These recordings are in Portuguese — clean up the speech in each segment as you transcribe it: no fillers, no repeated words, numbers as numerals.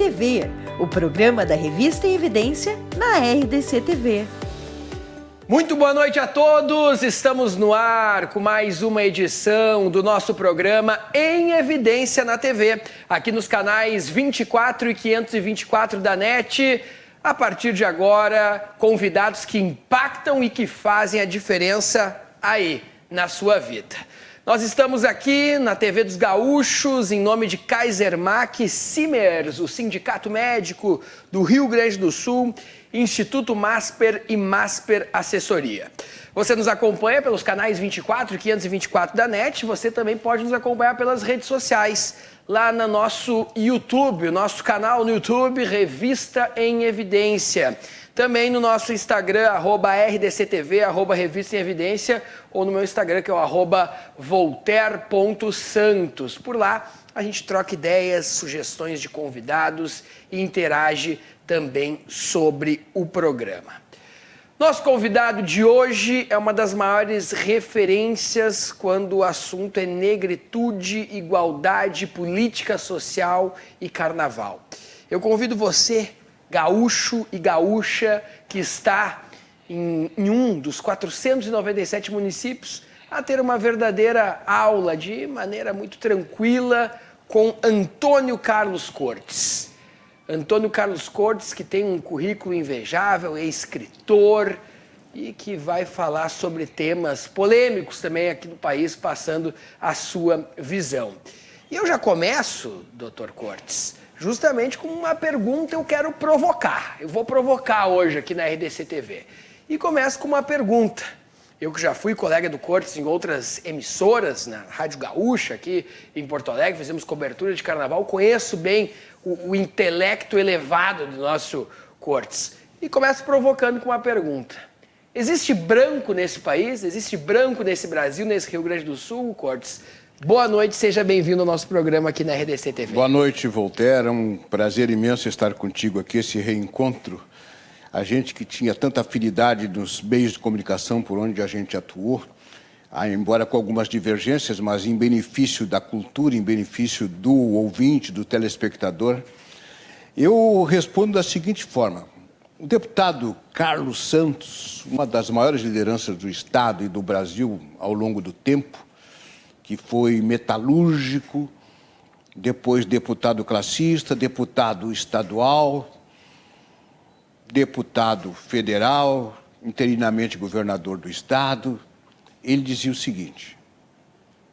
TV, o programa da Revista em Evidência na RDC TV. Muito boa noite a todos, estamos no ar com mais uma edição do nosso programa Em Evidência na TV, aqui nos canais 24 e 524 da NET. A partir de agora, convidados que impactam e que fazem a diferença aí na sua vida. Nós estamos aqui na TV dos Gaúchos, em nome de Kaiser Mac Simers, o Sindicato Médico do Rio Grande do Sul, Instituto Masper e Masper Assessoria. Você nos acompanha pelos canais 24 e 524 da NET, você também pode nos acompanhar pelas redes sociais, lá no nosso YouTube, o nosso canal no YouTube, Revista em Evidência. Também no nosso Instagram, @RDCTV, @Revista em Evidência, ou no meu Instagram, que é o @voltaire.santos. Por lá, a gente troca ideias, sugestões de convidados e interage também sobre o programa. Nosso convidado de hoje é uma das maiores referências quando o assunto é negritude, igualdade, política social e carnaval. Eu convido você, gaúcho e gaúcha, que está em um dos 497 municípios, a ter uma verdadeira aula de maneira muito tranquila com Antônio Carlos Cortes. Antônio Carlos Cortes, que tem um currículo invejável, é escritor e que vai falar sobre temas polêmicos também aqui no país, passando a sua visão. E eu já começo, doutor Cortes, justamente com uma pergunta eu quero provocar. Eu vou provocar hoje aqui na RDC TV. E começo com uma pergunta. Eu que já fui colega do Cortes em outras emissoras, na Rádio Gaúcha, aqui em Porto Alegre, fizemos cobertura de carnaval, conheço bem o intelecto elevado do nosso Cortes. E começo provocando com uma pergunta. Existe branco nesse país? Existe branco nesse Brasil, nesse Rio Grande do Sul, Cortes? Boa noite, seja bem-vindo ao nosso programa aqui na RDC TV. Boa noite, Voltaire. É um prazer imenso estar contigo aqui, esse reencontro. A gente que tinha tanta afinidade nos meios de comunicação por onde a gente atuou, embora com algumas divergências, mas em benefício da cultura, em benefício do ouvinte, do telespectador. Eu respondo da seguinte forma. O deputado Carlos Santos, uma das maiores lideranças do Estado e do Brasil ao longo do tempo, que foi metalúrgico, depois deputado classista, deputado estadual, deputado federal, interinamente governador do Estado, ele dizia o seguinte: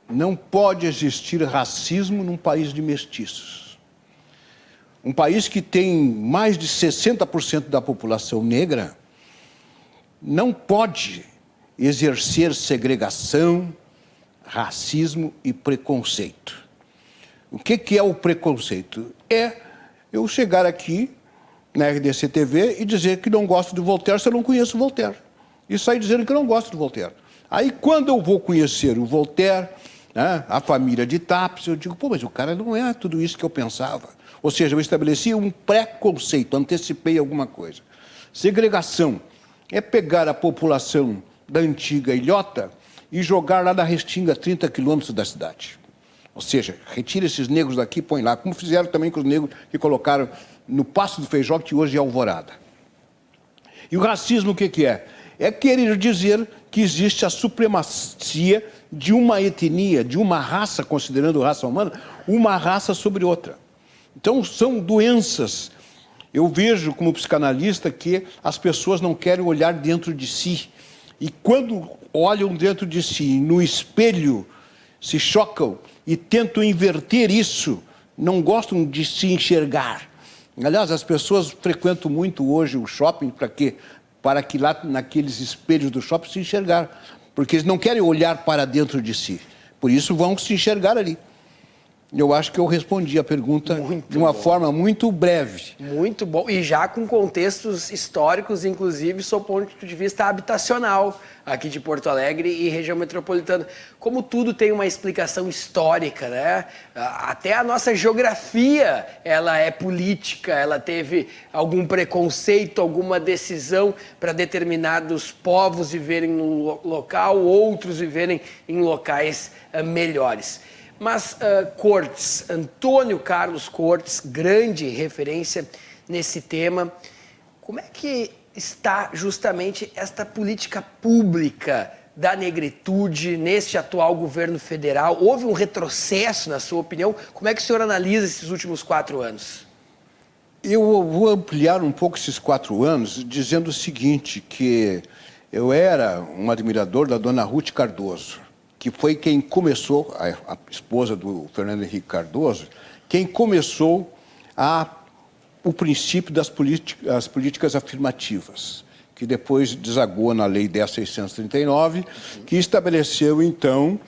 não pode existir racismo num país de mestiços. Um país que tem mais de 60% da população negra não pode exercer segregação, racismo e preconceito. O que é o preconceito? É eu chegar aqui na RDC TV e dizer que não gosto de Voltaire se eu não conheço Voltaire. E sair dizendo que eu não gosto de Voltaire. Aí quando eu vou conhecer o Voltaire, né, a família de Taps, eu digo, pô, mas o cara não é tudo isso que eu pensava. Ou seja, eu estabeleci um preconceito, antecipei alguma coisa. Segregação é pegar a população da antiga ilhota e jogar lá na Restinga, 30 quilômetros da cidade. Ou seja, retira esses negros daqui e põe lá, como fizeram também com os negros que colocaram no Passo do Feijó, que hoje é Alvorada. E o racismo o que é? É querer dizer que existe a supremacia de uma etnia, de uma raça, considerando raça humana, uma raça sobre outra. Então são doenças. Eu vejo como psicanalista que as pessoas não querem olhar dentro de si. E quando olham dentro de si, no espelho, se chocam e tentam inverter isso, não gostam de se enxergar. Aliás, as pessoas frequentam muito hoje o shopping para quê? Para que lá naqueles espelhos do shopping se enxergar. Porque eles não querem olhar para dentro de si. Por isso vão se enxergar ali. Eu acho que eu respondi a pergunta de uma forma muito breve. Muito bom. E já com contextos históricos, inclusive, sob o ponto de vista habitacional, aqui de Porto Alegre e região metropolitana. Como tudo tem uma explicação histórica, né? Até a nossa geografia, ela é política, ela teve algum preconceito, alguma decisão para determinados povos viverem num local, outros viverem em locais melhores. Mas Cortes, Antônio Carlos Cortes, grande referência nesse tema, como é que está justamente esta política pública da negritude neste atual governo federal? Houve um retrocesso, na sua opinião? Como é que o senhor analisa esses últimos 4 anos? Eu vou ampliar um pouco esses 4 anos dizendo o seguinte, que eu era um admirador da dona Ruth Cardoso, que foi quem começou, a esposa do Fernando Henrique Cardoso, quem começou o princípio das políticas afirmativas, que depois desagou na Lei 10.639, que estabeleceu, então,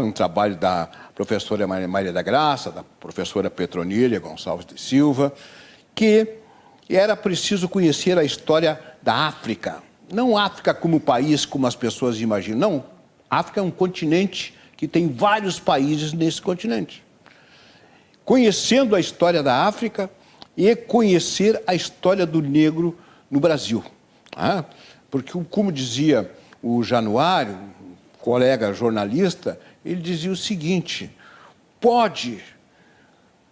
um trabalho da professora Maria da Graça, da professora Petronília Gonçalves de Silva, que era preciso conhecer a história da África. Não África como país, como as pessoas imaginam. Não, África é um continente que tem vários países nesse continente. Conhecendo a história da África e conhecer a história do negro no Brasil. Porque, como dizia o Januário, colega jornalista, ele dizia o seguinte: pode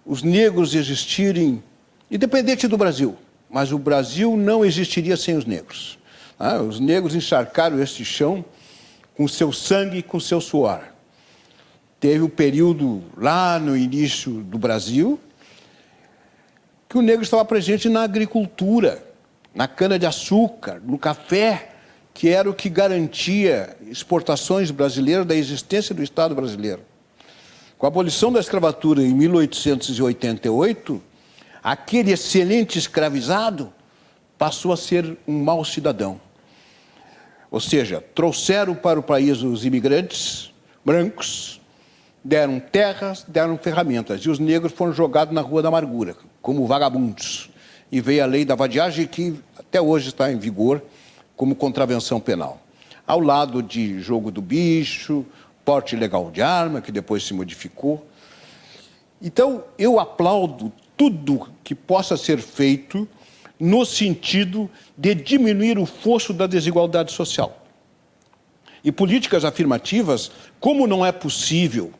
os negros existirem independente do Brasil, mas o Brasil não existiria sem os negros. Os negros encharcaram este chão com seu sangue e com seu suor. Teve um período lá no início do Brasil que o negro estava presente na agricultura, na cana-de-açúcar, no café, que era o que garantia exportações brasileiras da existência do Estado brasileiro. Com a abolição da escravatura em 1888, aquele excelente escravizado passou a ser um mau cidadão. Ou seja, trouxeram para o país os imigrantes brancos, deram terras, deram ferramentas, e os negros foram jogados na Rua da Amargura, como vagabundos. E veio a lei da vadiagem, que até hoje está em vigor como contravenção penal. Ao lado de jogo do bicho, porte ilegal de arma, que depois se modificou. Então, eu aplaudo tudo que possa ser feito no sentido de diminuir o fosso da desigualdade social. E políticas afirmativas, como não é possível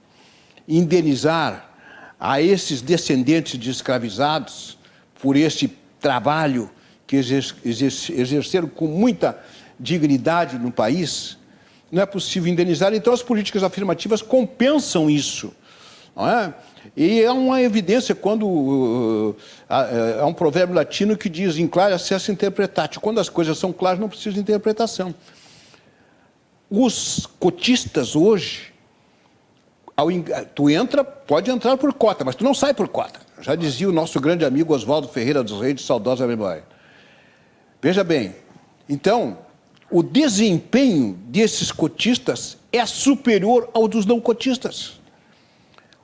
indenizar a esses descendentes de escravizados por este trabalho que exerceram com muita dignidade no país, não é possível indenizar, então as políticas afirmativas compensam isso, não é? E é uma evidência quando há um provérbio latino que diz: in clare acessu interpretatio. Quando as coisas são claras, não precisa de interpretação. Os cotistas hoje, tu pode entrar por cota, mas tu não sai por cota. Já dizia o nosso grande amigo Oswaldo Ferreira dos Reis, de saudosa memória. Veja bem, então, o desempenho desses cotistas é superior ao dos não cotistas.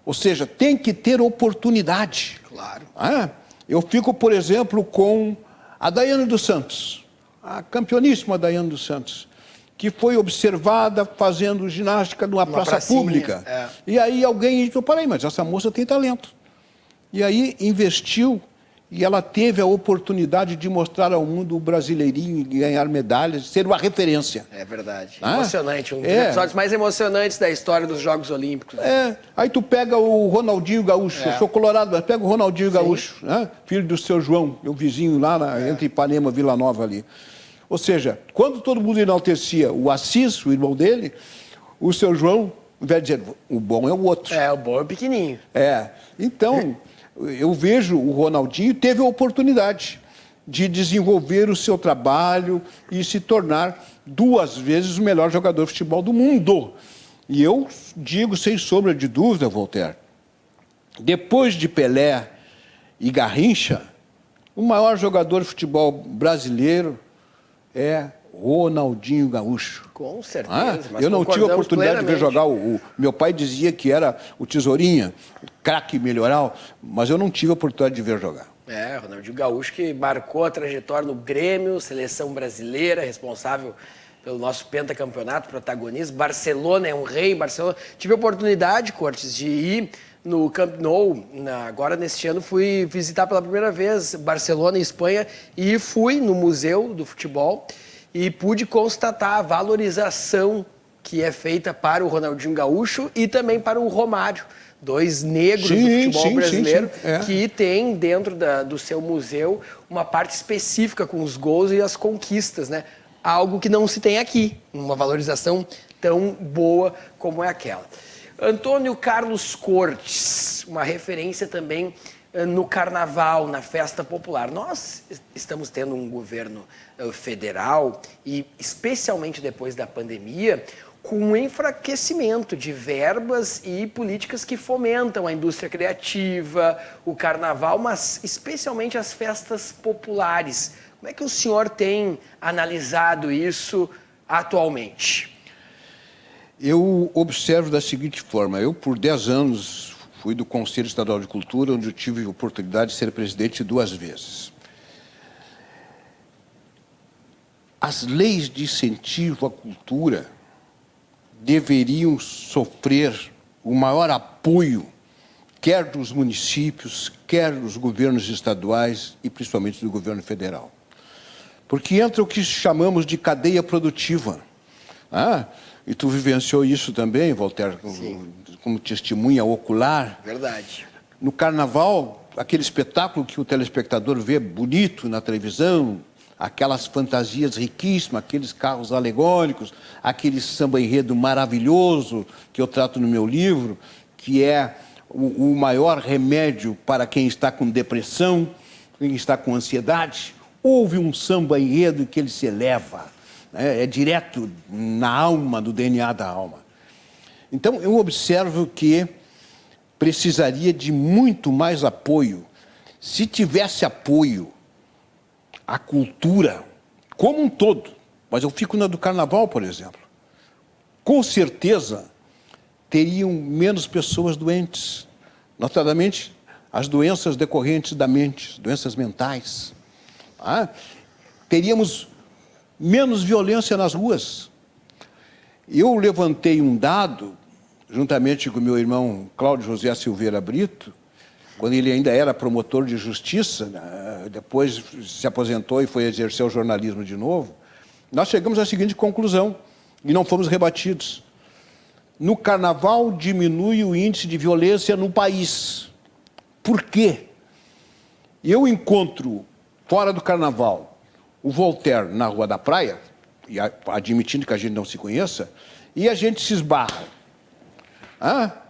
Ou seja, tem que ter oportunidade. Claro. Eu fico, por exemplo, com a Daiane dos Santos, a campeoníssima Daiane dos Santos, que foi observada fazendo ginástica numa praça pública. E aí alguém disse: peraí, mas essa moça tem talento. E aí investiu, e ela teve a oportunidade de mostrar ao mundo o brasileirinho e ganhar medalhas, ser uma referência. É verdade. Emocionante. Um dos episódios mais emocionantes da história dos Jogos Olímpicos. Aí tu pega o Ronaldinho Gaúcho, eu sou colorado, mas pega o Ronaldinho Gaúcho, filho do seu João, meu vizinho lá entre Ipanema e Vila Nova ali. Ou seja, quando todo mundo enaltecia o Assis, o irmão dele, o seu João, ao invés de dizer, o bom é o outro. O bom é o pequenininho. Então, eu vejo o Ronaldinho teve a oportunidade de desenvolver o seu trabalho e se tornar 2 vezes o melhor jogador de futebol do mundo. E eu digo, sem sombra de dúvida, Voltaire, depois de Pelé e Garrincha, o maior jogador de futebol brasileiro é Ronaldinho Gaúcho. Com certeza. Eu não tive a oportunidade de ver jogar meu pai dizia que era o Tesourinha, o craque melhoral, mas eu não tive a oportunidade de ver jogar. Ronaldinho Gaúcho, que marcou a trajetória no Grêmio, seleção brasileira, responsável pelo nosso pentacampeonato, protagonista. Barcelona é um rei, Barcelona. Tive a oportunidade, Cortes, de ir no Camp Nou. Agora, neste ano, fui visitar pela primeira vez Barcelona e Espanha e fui no Museu do Futebol e pude constatar a valorização que é feita para o Ronaldinho Gaúcho e também para o Romário dois negros do Sim, futebol sim, brasileiro, sim, sim. É. que tem dentro do seu museu uma parte específica com os gols e as conquistas, né? Algo que não se tem aqui, uma valorização tão boa como é aquela. Antônio Carlos Cortes, uma referência também no carnaval, na festa popular. Nós estamos tendo um governo federal e, especialmente depois da pandemia, com um enfraquecimento de verbas e políticas que fomentam a indústria criativa, o carnaval, mas especialmente as festas populares. Como é que o senhor tem analisado isso atualmente? Eu observo da seguinte forma: eu, por 10 anos, fui do Conselho Estadual de Cultura, onde eu tive a oportunidade de ser presidente 2 vezes. As leis de incentivo à cultura deveriam sofrer o maior apoio, quer dos municípios, quer dos governos estaduais e principalmente do governo federal. Porque entra o que chamamos de cadeia produtiva. E tu vivenciou isso também, Walter, como testemunha ocular. Verdade. No carnaval, aquele espetáculo que o telespectador vê bonito na televisão, aquelas fantasias riquíssimas, aqueles carros alegóricos, aquele samba-enredo maravilhoso que eu trato no meu livro, que é o maior remédio para quem está com depressão, quem está com ansiedade. Houve um samba-enredo que ele se eleva, né? É direto na alma, do DNA da alma. Então, eu observo que precisaria de muito mais apoio. Se tivesse apoio à cultura como um todo, mas eu fico na do carnaval, por exemplo, com certeza teriam menos pessoas doentes, notadamente as doenças decorrentes da mente, doenças mentais. Teríamos menos violência nas ruas. Eu levantei um dado, juntamente com o meu irmão Cláudio José Silveira Brito, quando ele ainda era promotor de justiça, depois se aposentou e foi exercer o jornalismo de novo. Nós chegamos à seguinte conclusão, e não fomos rebatidos: no carnaval diminui o índice de violência no país. Por quê? Eu encontro, fora do carnaval, o Voltaire na Rua da Praia, e admitindo que a gente não se conheça, e a gente se esbarra.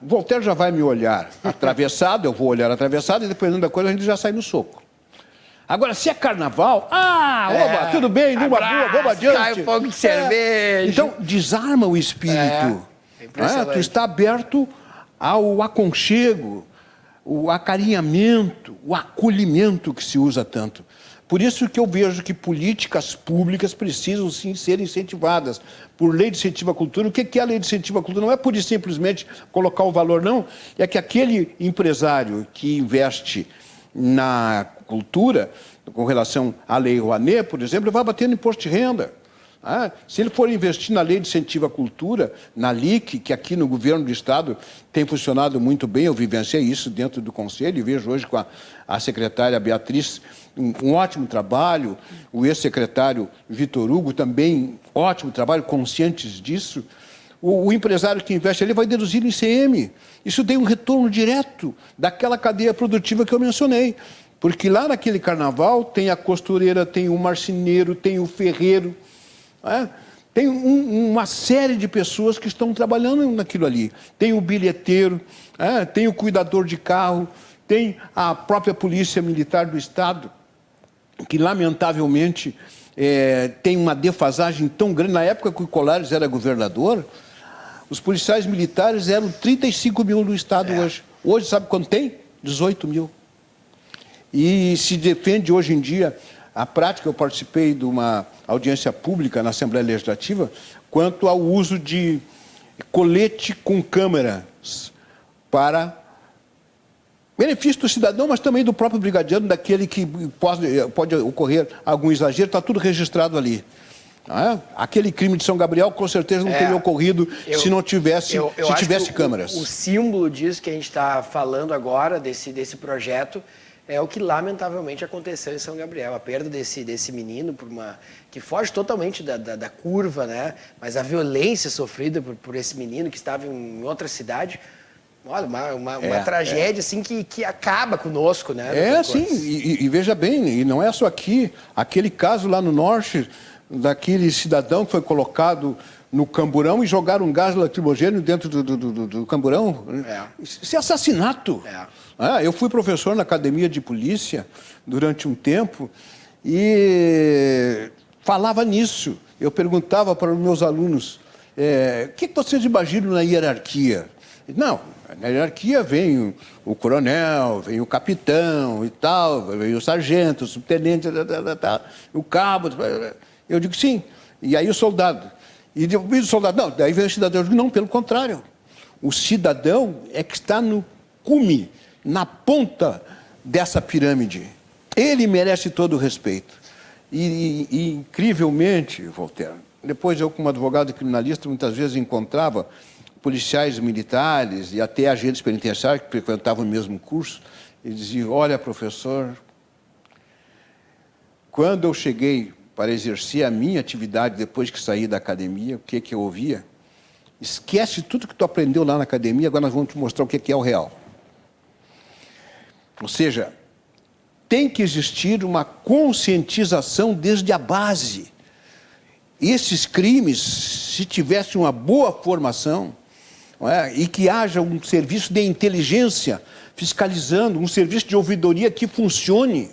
O Voltaire já vai me olhar atravessado, eu vou olhar atravessado, e dependendo da coisa a gente já sai no soco. Agora, se é carnaval, oba, tudo bem, numa boa, vamos adiante. Cai um pouco de cerveja. Então, desarma o espírito. Tu está aberto ao aconchego, o acarinhamento, o acolhimento que se usa tanto. Por isso que eu vejo que políticas públicas precisam, sim, ser incentivadas por lei de incentivo à cultura. O que é a lei de incentivo à cultura? Não é por simplesmente colocar o valor, não. É que aquele empresário que investe na cultura, com relação à lei Rouanet, por exemplo, vai bater no imposto de renda. Se ele for investir na lei de incentivo à cultura, na LIC, que aqui no governo do Estado tem funcionado muito bem, eu vivenciei isso dentro do Conselho e vejo hoje com a secretária Beatriz um ótimo trabalho, o ex-secretário Vitor Hugo também, ótimo trabalho, conscientes disso. O empresário que investe ali vai deduzir no ICM. Isso tem um retorno direto daquela cadeia produtiva que eu mencionei. Porque lá naquele carnaval tem a costureira, tem o marceneiro, tem o ferreiro, tem uma série de pessoas que estão trabalhando naquilo ali. Tem o bilheteiro, tem o cuidador de carro, tem a própria Polícia Militar do Estado, que lamentavelmente tem uma defasagem tão grande. Na época que o Colares era governador, os policiais militares eram 35 mil no Estado hoje. Hoje, sabe quanto tem? 18 mil. E se defende hoje em dia a prática. Eu participei de uma audiência pública na Assembleia Legislativa quanto ao uso de colete com câmeras para benefício do cidadão, mas também do próprio brigadiano, daquele que pode ocorrer algum exagero. Está tudo registrado ali. Aquele crime de São Gabriel com certeza não teria ocorrido se não tivesse, se tivesse câmeras. O símbolo disso que a gente está falando agora, desse projeto, é o que lamentavelmente aconteceu em São Gabriel. A perda desse menino, que foge totalmente da curva, né? Mas a violência sofrida por esse menino que estava em outra cidade, Olha, uma tragédia assim que acaba conosco, né? Sim, e veja bem, e não é só aqui. Aquele caso lá no norte, daquele cidadão que foi colocado no camburão e jogaram um gás lacrimogêneo dentro do camburão. Isso é assassinato. Eu fui professor na academia de polícia durante um tempo e falava nisso. Eu perguntava para os meus alunos, o que vocês imaginam na hierarquia? Não, na hierarquia vem o coronel, vem o capitão e tal, vem o sargento, o subtenente, o cabo. Eu digo sim. E aí o soldado. E o soldado, não, daí vem o cidadão. Eu digo, não, pelo contrário. O cidadão é que está no cume, na ponta dessa pirâmide. Ele merece todo o respeito. E incrivelmente, Voltaire, depois eu, como advogado criminalista, muitas vezes encontrava policiais militares e até agentes penitenciários que frequentavam o mesmo curso e diziam, olha, professor, quando eu cheguei para exercer a minha atividade depois que saí da academia, o que eu ouvia? Esquece tudo que tu aprendeu lá na academia, agora nós vamos te mostrar o que é o real. Ou seja, tem que existir uma conscientização desde a base. Esses crimes, se tivesse uma boa formação, e que haja um serviço de inteligência fiscalizando, um serviço de ouvidoria que funcione,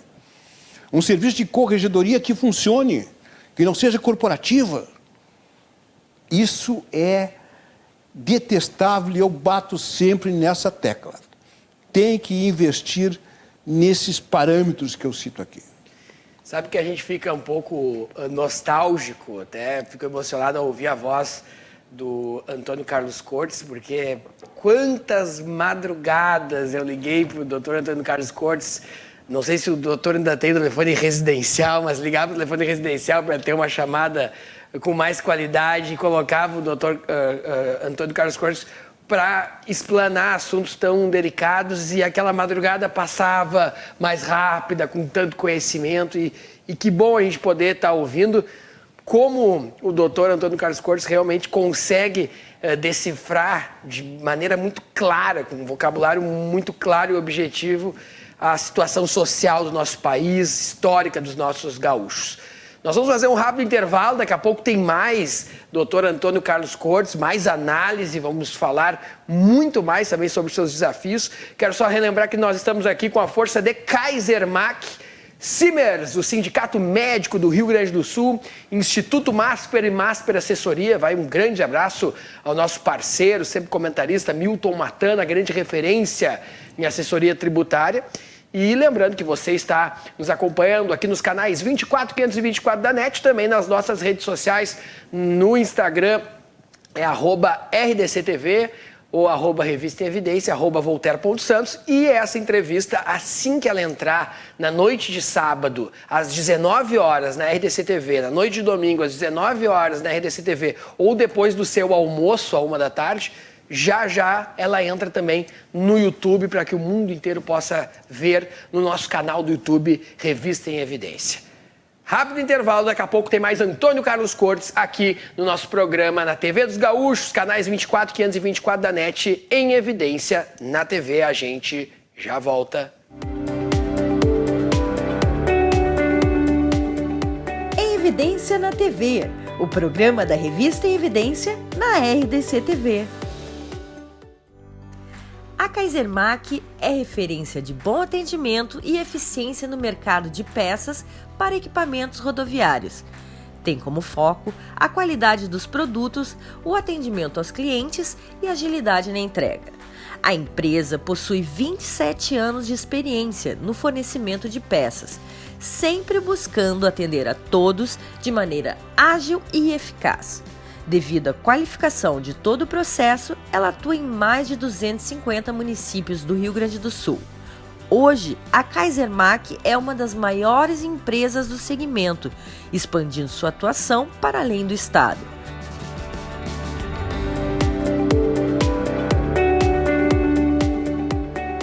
um serviço de corregedoria que funcione, que não seja corporativa. Isso é detestável e eu bato sempre nessa tecla. Tem que investir nesses parâmetros que eu cito aqui. Sabe que a gente fica um pouco nostálgico, até fico emocionado ao ouvir a voz do Antônio Carlos Cortes, porque quantas madrugadas eu liguei para o doutor Antônio Carlos Cortes. Não sei se o doutor ainda tem telefone residencial, mas ligava para o telefone residencial para ter uma chamada com mais qualidade e colocava o doutor Antônio Carlos Cortes para explanar assuntos tão delicados e aquela madrugada passava mais rápida, com tanto conhecimento e que bom a gente poder estar ouvindo como o doutor Antônio Carlos Cortes realmente consegue decifrar de maneira muito clara, com um vocabulário muito claro e objetivo, a situação social do nosso país, histórica dos nossos gaúchos. Nós vamos fazer um rápido intervalo, daqui a pouco tem mais doutor Antônio Carlos Cortes, mais análise, vamos falar muito mais também sobre os seus desafios. Quero só relembrar que nós estamos aqui com a força de Kaisermac, Simers, o Sindicato Médico do Rio Grande do Sul, Instituto Masper e Masper Assessoria. Vai um grande abraço ao nosso parceiro, sempre comentarista, Milton Matana, grande referência em assessoria tributária. E lembrando que você está nos acompanhando aqui nos canais 24 524 da NET, também nas nossas redes sociais, no Instagram é @RDCTV ou @Revista em Evidência, @Voltaire.Santos. E essa entrevista, assim que ela entrar na noite de sábado, às 19 horas na RDC TV, na noite de domingo, às 19 horas na RDC TV, ou depois do seu almoço, à 1 da tarde, já ela entra também no YouTube para que o mundo inteiro possa ver no nosso canal do YouTube Revista em Evidência. Rápido intervalo, daqui a pouco tem mais Antônio Carlos Cortes aqui no nosso programa na TV dos Gaúchos, canais 24 524 da NET, em Evidência na TV. A gente já volta. Em Evidência na TV, o programa da Revista em Evidência na RDC TV. A Kaisermac é referência de bom atendimento e eficiência no mercado de peças para equipamentos rodoviários. Tem como foco a qualidade dos produtos, o atendimento aos clientes e agilidade na entrega. A empresa possui 27 anos de experiência no fornecimento de peças, sempre buscando atender a todos de maneira ágil e eficaz. Devido à qualificação de todo o processo, ela atua em mais de 250 municípios do Rio Grande do Sul. Hoje, a Kaisermac é uma das maiores empresas do segmento, expandindo sua atuação para além do estado.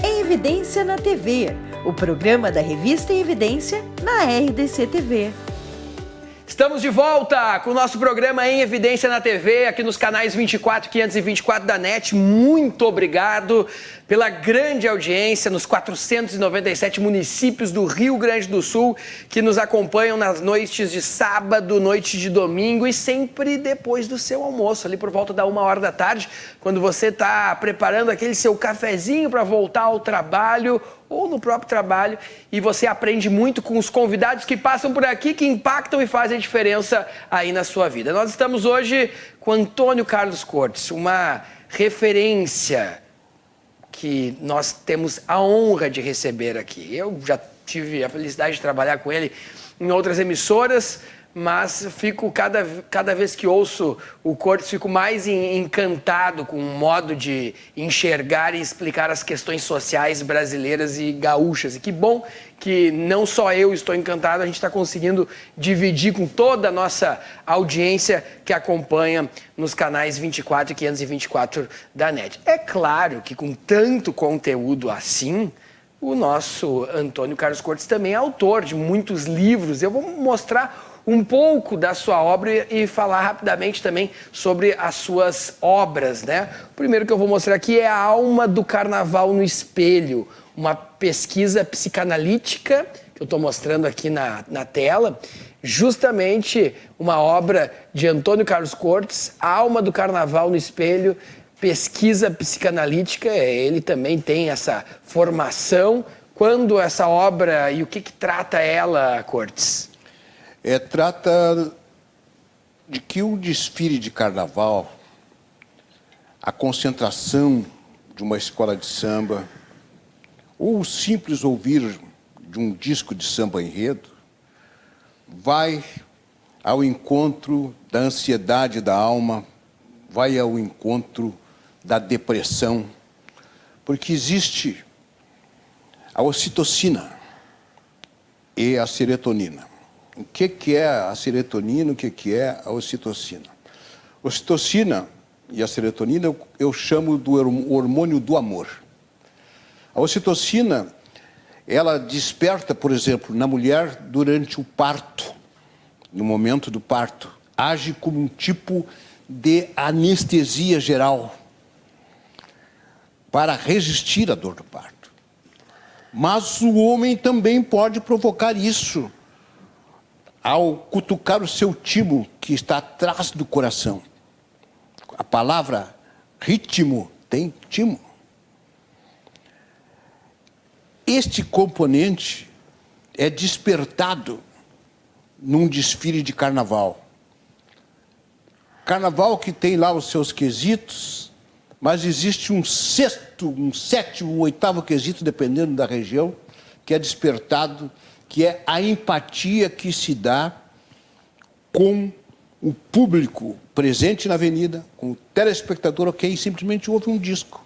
Em Evidência na TV, o programa da Revista em Evidência na RDC TV. Estamos de volta com o nosso programa Em Evidência na TV, aqui nos canais 24 e 524 da NET. Muito obrigado pela grande audiência nos 497 municípios do Rio Grande do Sul que nos acompanham nas noites de sábado, noite de domingo e sempre depois do seu almoço, ali por volta da 1h da tarde, quando você está preparando aquele seu cafezinho para voltar ao trabalho ou no próprio trabalho, e você aprende muito com os convidados que passam por aqui, que impactam e fazem a diferença aí na sua vida. Nós estamos hoje com Antônio Carlos Cortes, uma referência que nós temos a honra de receber aqui. Eu já tive a felicidade de trabalhar com ele em outras emissoras, mas fico cada vez que ouço o Cortes, fico mais encantado com o modo de enxergar e explicar as questões sociais brasileiras e gaúchas. E que bom que não só eu estou encantado, a gente está conseguindo dividir com toda a nossa audiência que acompanha nos canais 24 e 524 da NET. É claro que com tanto conteúdo assim, o nosso Antônio Carlos Cortes também é autor de muitos livros. Eu vou mostrar um pouco da sua obra e falar rapidamente também sobre as suas obras, né? O primeiro que eu vou mostrar aqui é A Alma do Carnaval no Espelho, uma pesquisa psicanalítica que eu estou mostrando aqui na tela, justamente uma obra de Antônio Carlos Cortes, A Alma do Carnaval no Espelho, pesquisa psicanalítica. Ele também tem essa formação. Quando essa obra e o que trata ela, Cortes? Trata de que o desfile de carnaval, a concentração de uma escola de samba, ou o simples ouvir de um disco de samba enredo, vai ao encontro da ansiedade da alma, vai ao encontro da depressão, porque existe a ocitocina e a serotonina. O que é a serotonina, o que é a ocitocina? Ocitocina e a serotonina eu chamo do hormônio do amor. A ocitocina, ela desperta, por exemplo, na mulher durante o parto, no momento do parto, age como um tipo de anestesia geral para resistir à dor do parto. Mas o homem também pode provocar isso ao cutucar o seu timo que está atrás do coração. A palavra ritmo tem timo. Este componente é despertado num desfile de carnaval. Carnaval que tem lá os seus quesitos, mas existe um sexto, um sétimo, um oitavo quesito, dependendo da região, que é despertado, que é a empatia que se dá com o público presente na avenida, com o telespectador, ok, simplesmente ouve um disco.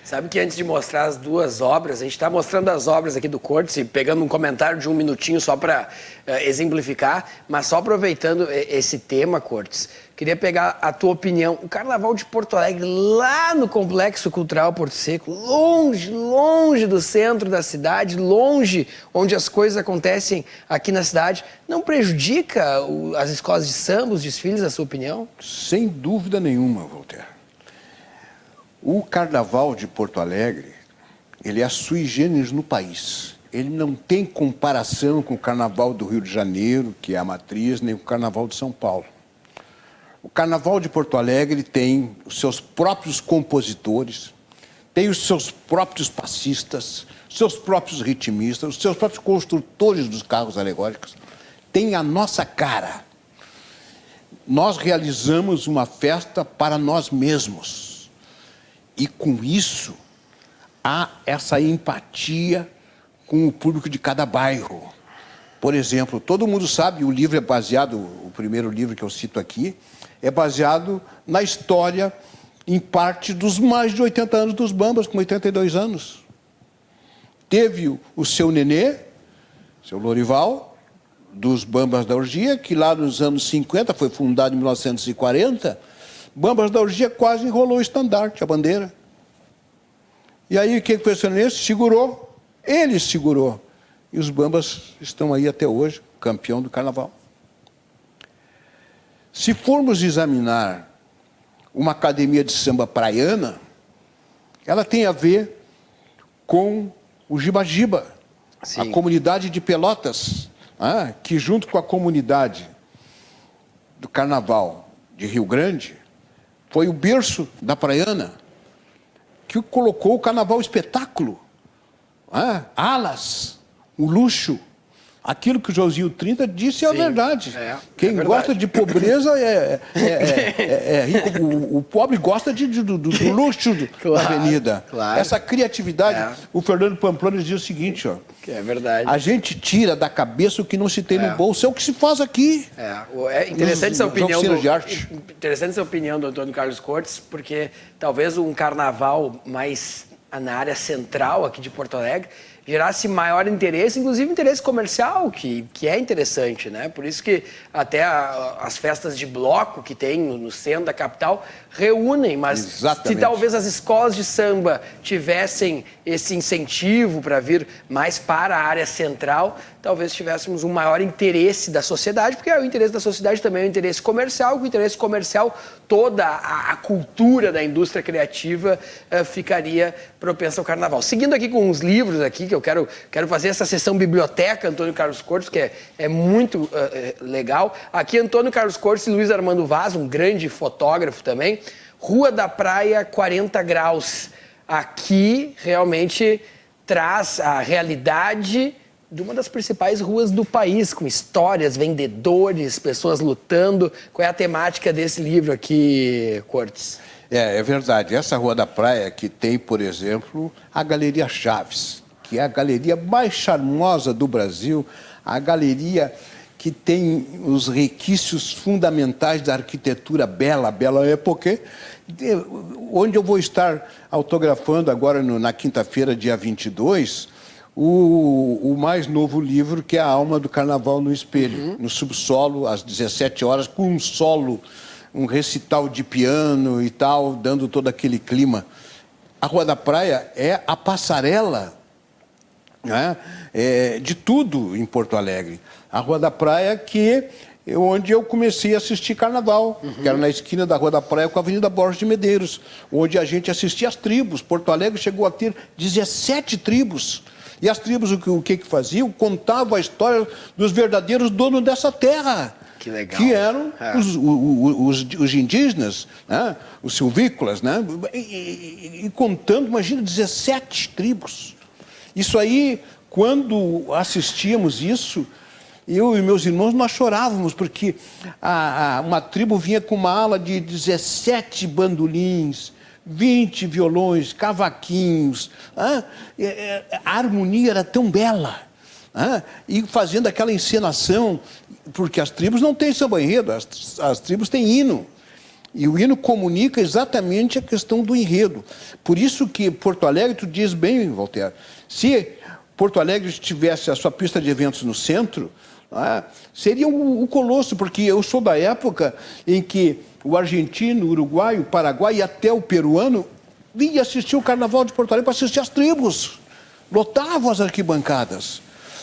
Sabe que antes de mostrar as duas obras, a gente está mostrando as obras aqui do Cortes e pegando um comentário de um minutinho só para exemplificar, mas só aproveitando esse tema, Cortes, queria pegar a tua opinião. O Carnaval de Porto Alegre, lá no Complexo Cultural Porto Seco, longe, longe do centro da cidade, longe onde as coisas acontecem aqui na cidade, não prejudica as escolas de samba, os desfiles, na sua opinião? Sem dúvida nenhuma, Voltaire. O Carnaval de Porto Alegre, ele é sui generis no país. Ele não tem comparação com o Carnaval do Rio de Janeiro, que é a matriz, nem com o Carnaval de São Paulo. O Carnaval de Porto Alegre tem os seus próprios compositores, tem os seus próprios passistas, seus próprios ritmistas, os seus próprios construtores dos carros alegóricos. Tem a nossa cara. Nós realizamos uma festa para nós mesmos. E com isso, há essa empatia com o público de cada bairro. Por exemplo, todo mundo sabe, o livro é baseado, o primeiro livro que eu cito aqui, é baseado na história, em parte, dos mais de 80 anos dos Bambas, com 82 anos. Teve o seu Nenê, seu Lorival, dos Bambas da Orgia, que lá nos anos 50, foi fundado em 1940, Bambas da Orgia quase enrolou o estandarte, a bandeira. E aí o que foi o seu Nenê? Segurou, ele segurou. E os Bambas estão aí até hoje, campeão do Carnaval. Se formos examinar uma academia de samba praiana, ela tem a ver com o Giba-Giba, a comunidade de Pelotas, que junto com a comunidade do Carnaval de Rio Grande, foi o berço da praiana, que colocou o Carnaval espetáculo, alas, o luxo. Aquilo que o Josinho 30 disse é a verdade. Quem gosta de pobreza é rico. O pobre gosta do luxo da avenida. Claro. Essa criatividade. O Fernando Pamplona dizia o seguinte, ó. Que é verdade. A gente tira da cabeça o que não se tem no bolso. É o que se faz aqui. É interessante essa opinião de arte. Interessante essa opinião do Antônio Carlos Cortes, porque talvez um carnaval mais na área central aqui de Porto Alegre gerasse maior interesse, inclusive interesse comercial, que é interessante, né? Por isso que até as festas de bloco que tem no centro da capital reúnem, mas se talvez as escolas de samba tivessem esse incentivo para vir mais para a área central, talvez tivéssemos um maior interesse da sociedade, porque o interesse da sociedade também é o interesse comercial, com o interesse comercial toda a cultura da indústria criativa ficaria propensa ao carnaval. Seguindo aqui com uns livros aqui, que eu quero fazer essa sessão biblioteca Antônio Carlos Cortes, que é muito legal. Aqui Antônio Carlos Cortes e Luiz Armando Vaz, um grande fotógrafo também. Rua da Praia, 40 graus. Aqui realmente traz a realidade de uma das principais ruas do país, com histórias, vendedores, pessoas lutando. Qual é a temática desse livro aqui, Cortes? É verdade. Essa Rua da Praia que tem, por exemplo, a Galeria Chaves, que é a galeria mais charmosa do Brasil, a galeria que tem os requisitos fundamentais da arquitetura bela época, onde eu vou estar autografando agora na quinta-feira, dia 22, o mais novo livro, que é A Alma do Carnaval no Espelho, no subsolo, às 17 horas, com um solo, um recital de piano e tal, dando todo aquele clima. A Rua da Praia é a passarela, né, de tudo em Porto Alegre. A Rua da Praia onde eu comecei a assistir carnaval, que era na esquina da Rua da Praia com a Avenida Borges de Medeiros, onde a gente assistia às tribos. Porto Alegre chegou a ter 17 tribos. E as tribos o que faziam? Contavam a história dos verdadeiros donos dessa terra. Que legal. Que eram os indígenas, né? Os silvícolas, né? E contando, imagina, 17 tribos. Isso aí, quando assistíamos isso, eu e meus irmãos, nós chorávamos, porque uma tribo vinha com uma ala de 17 bandolins, 20 violões, cavaquinhos. A harmonia era tão bela. E fazendo aquela encenação, porque as tribos não têm samba-enredo, as tribos têm hino. E o hino comunica exatamente a questão do enredo. Por isso que Porto Alegre, tu diz bem, Walter, se Porto Alegre tivesse a sua pista de eventos no centro, seria o colosso, porque eu sou da época em que o argentino, o uruguaio, o paraguai e até o peruano vinha assistir o Carnaval de Porto Alegre para assistir as tribos. Lotavam as arquibancadas.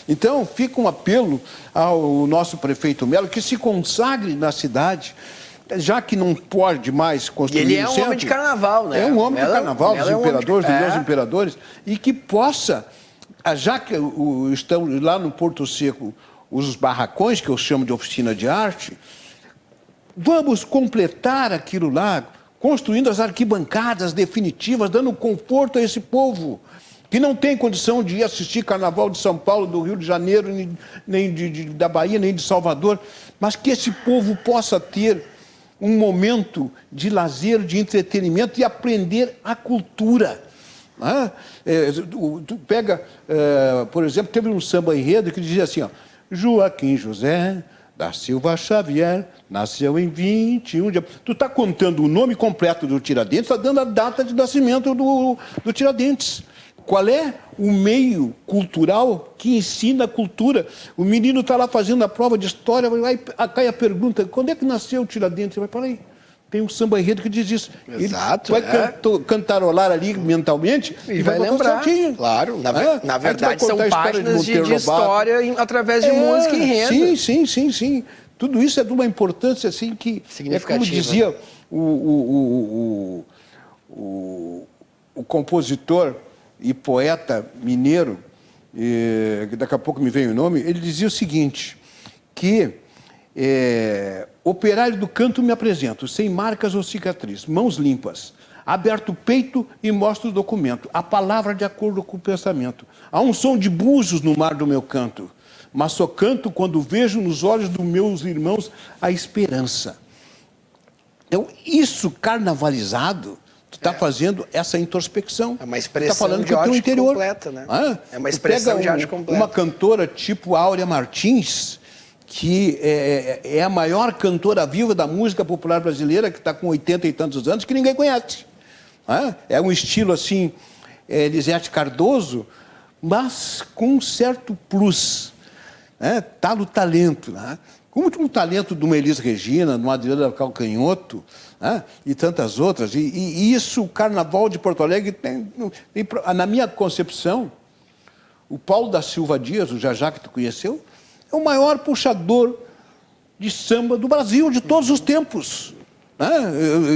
Então, fica um apelo ao nosso prefeito Melo que se consagre na cidade, já que não pode mais construir ele é um homem de carnaval, né? É um homem de carnaval, dos imperadores, dos meus imperadores, e que possa, já que estão lá no Porto Seco os barracões, que eu chamo de oficina de arte, vamos completar aquilo lá, construindo as arquibancadas definitivas, dando conforto a esse povo, que não tem condição de ir assistir Carnaval de São Paulo, do Rio de Janeiro, nem da Bahia, nem de Salvador, mas que esse povo possa ter um momento de lazer, de entretenimento e aprender a cultura. Tu pega, por exemplo, teve um samba-enredo que dizia assim, ó, Joaquim José da Silva Xavier nasceu em 21 de... Tu está contando o nome completo do Tiradentes, está dando a data de nascimento do Tiradentes. Qual é o meio cultural que ensina a cultura? O menino está lá fazendo a prova de história, cai a pergunta, quando é que nasceu o Tiradentes? Vai, peraí, tem um samba-enredo que diz isso. Exato, ele vai cantarolar ali mentalmente e vai lembrar. Claro, na verdade são páginas de história através de música e enredo. Sim. Tudo isso é de uma importância assim que é como dizia o compositor e poeta mineiro, que daqui a pouco me vem o nome, ele dizia o seguinte, que operário do canto me apresento, sem marcas ou cicatriz, mãos limpas, aberto o peito e mostro o documento, a palavra de acordo com o pensamento. Há um som de búzios no mar do meu canto, mas só canto quando vejo nos olhos dos meus irmãos a esperança. Então, isso carnavalizado, tu está fazendo essa introspecção. É uma expressão tá falando de arte interior. completa, né? É uma Tu expressão pega de arte completa. Uma cantora tipo Áurea Martins, que é a maior cantora viva da música popular brasileira, que está com 80 e tantos anos, que ninguém conhece. É um estilo assim, Elisete Cardoso, mas com um certo plus. Tá no talento. Como um talento de uma Elis Regina, de uma Adriana Calcanhoto, e tantas outras. E isso, o Carnaval de Porto Alegre tem, na minha concepção, o Paulo da Silva Dias, o Jajá que tu conheceu, é o maior puxador de samba do Brasil, de todos os tempos.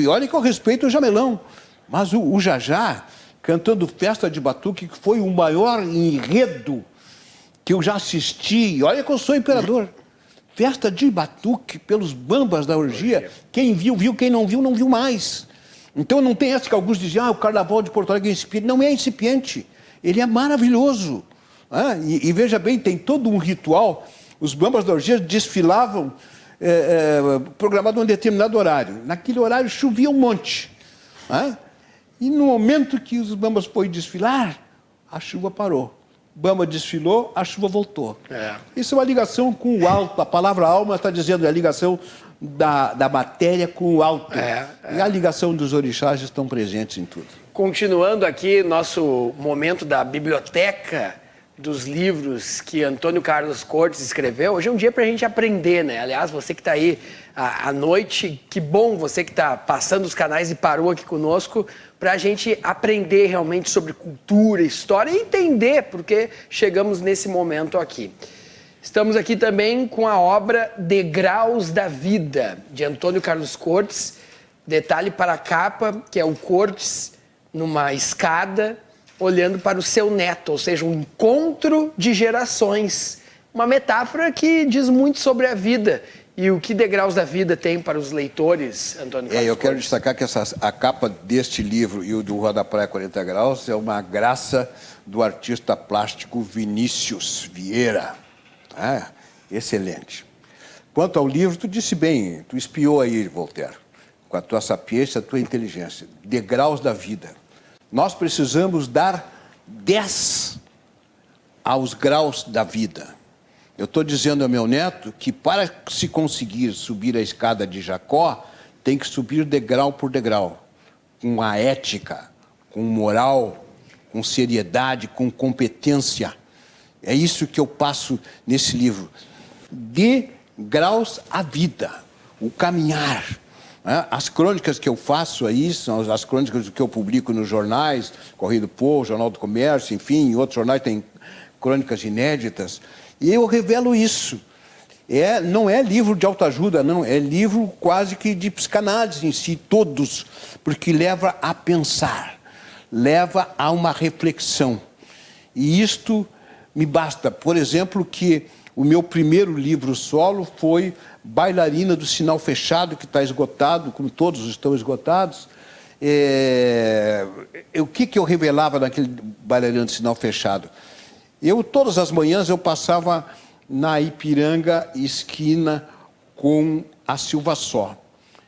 E olha que eu respeito o Jamelão, mas o Jajá, cantando Festa de Batuque, que foi o maior enredo que eu já assisti, e olha que eu sou imperador. Festa de Batuque, pelos bambas da orgia, quem viu, viu, quem não viu mais. Então não tem essa que alguns dizem, o Carnaval de Porto Alegre é incipiente. Não é incipiente, ele é maravilhoso. E veja bem, tem todo um ritual. Os bambas da orgia desfilavam programado em um determinado horário. Naquele horário chovia um monte. E no momento que os bambas foram desfilar, a chuva parou. Bamba desfilou, a chuva voltou. Isso é uma ligação com o alto. A palavra alma está dizendo a ligação da matéria com o alto. E a ligação dos orixás estão presentes em tudo. Continuando aqui nosso momento da biblioteca dos livros que Antônio Carlos Cortes escreveu. Hoje é um dia para a gente aprender, né? Aliás, você que está aí à noite, que bom você que está passando os canais e parou aqui conosco para a gente aprender realmente sobre cultura, história e entender porque chegamos nesse momento aqui. Estamos aqui também com a obra Degraus da Vida, de Antônio Carlos Cortes. Detalhe para a capa, que é o Cortes numa escada, olhando para o seu neto, ou seja, um encontro de gerações. Uma metáfora que diz muito sobre a vida. E o que Degraus da Vida tem para os leitores, Antônio Carlos? Eu quero destacar que a capa deste livro e o do Rua da Praia 40 Graus é uma graça do artista plástico Vinícius Vieira. Excelente. Quanto ao livro, tu disse bem, tu espiou aí, Voltaire, com a tua sapiência, a tua inteligência. Degraus da Vida. Nós precisamos dar 10 aos graus da vida. Eu estou dizendo ao meu neto que para se conseguir subir a escada de Jacó, tem que subir degrau por degrau, com a ética, com moral, com seriedade, com competência. É isso que eu passo nesse livro. Degraus à vida, o caminhar. As crônicas que eu faço aí são as crônicas que eu publico nos jornais, Correio do Povo, Jornal do Comércio, enfim, em outros jornais tem crônicas inéditas. E eu revelo isso. Não é livro de autoajuda, não. É livro quase que de psicanálise em si, todos. Porque leva a pensar, leva a uma reflexão. E isto me basta. Por exemplo, que o meu primeiro livro solo foi Bailarina do Sinal Fechado, que está esgotado, como todos estão esgotados. O que eu revelava naquele Bailarina do Sinal Fechado? Todas as manhãs, eu passava na Ipiranga, esquina com a Silva Só.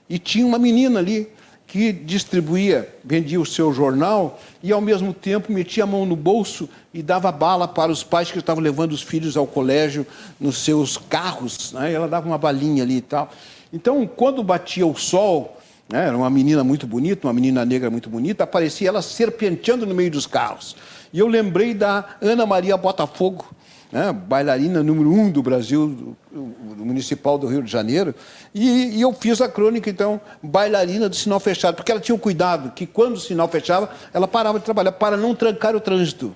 E tinha uma menina ali que vendia o seu jornal e, ao mesmo tempo, metia a mão no bolso e dava bala para os pais que estavam levando os filhos ao colégio nos seus carros. Ela dava uma balinha ali e tal. Então, quando batia o sol, era uma menina muito bonita, uma menina negra muito bonita, aparecia ela serpenteando no meio dos carros. E eu lembrei da Ana Maria Botafogo, bailarina número 1 do Brasil, do Municipal do Rio de Janeiro, e eu fiz a crônica, então, Bailarina do Sinal Fechado, porque ela tinha um cuidado que, quando o sinal fechava, ela parava de trabalhar, para não trancar o trânsito.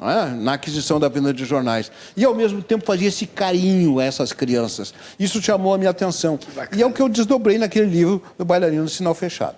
na aquisição da venda de jornais. E, ao mesmo tempo, fazia esse carinho a essas crianças. Isso chamou a minha atenção. E é o que eu desdobrei naquele livro do Bailarino do Sinal Fechado.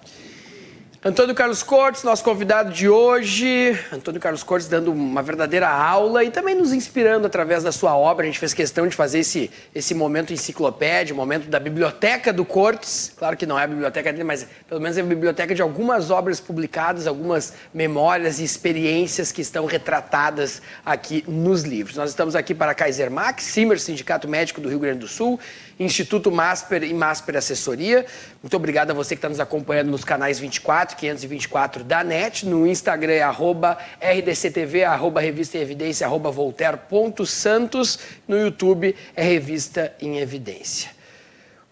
Antônio Carlos Cortes, nosso convidado de hoje. Antônio Carlos Cortes dando uma verdadeira aula e também nos inspirando através da sua obra. A gente fez questão de fazer esse momento enciclopédia, momento da biblioteca do Cortes. Claro que não é a biblioteca dele, mas pelo menos é a biblioteca de algumas obras publicadas, algumas memórias e experiências que estão retratadas aqui nos livros. Nós estamos aqui para Kaiser Max, Simers, Sindicato Médico do Rio Grande do Sul, Instituto Masper e Masper Assessoria. Muito obrigado a você que está nos acompanhando nos canais 24, 524 da NET, no Instagram é @RDCTV, @Revista em Evidência, @Voltaire.Santos, no YouTube é Revista em Evidência.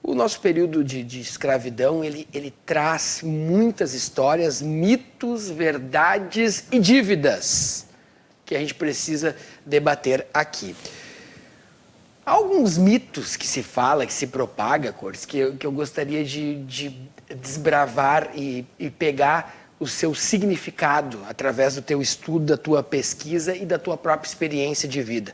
O nosso período de escravidão, ele traz muitas histórias, mitos, verdades e dívidas que a gente precisa debater aqui. Há alguns mitos que se fala, que se propaga, Cortes, que eu gostaria de desbravar e pegar o seu significado através do teu estudo, da tua pesquisa e da tua própria experiência de vida.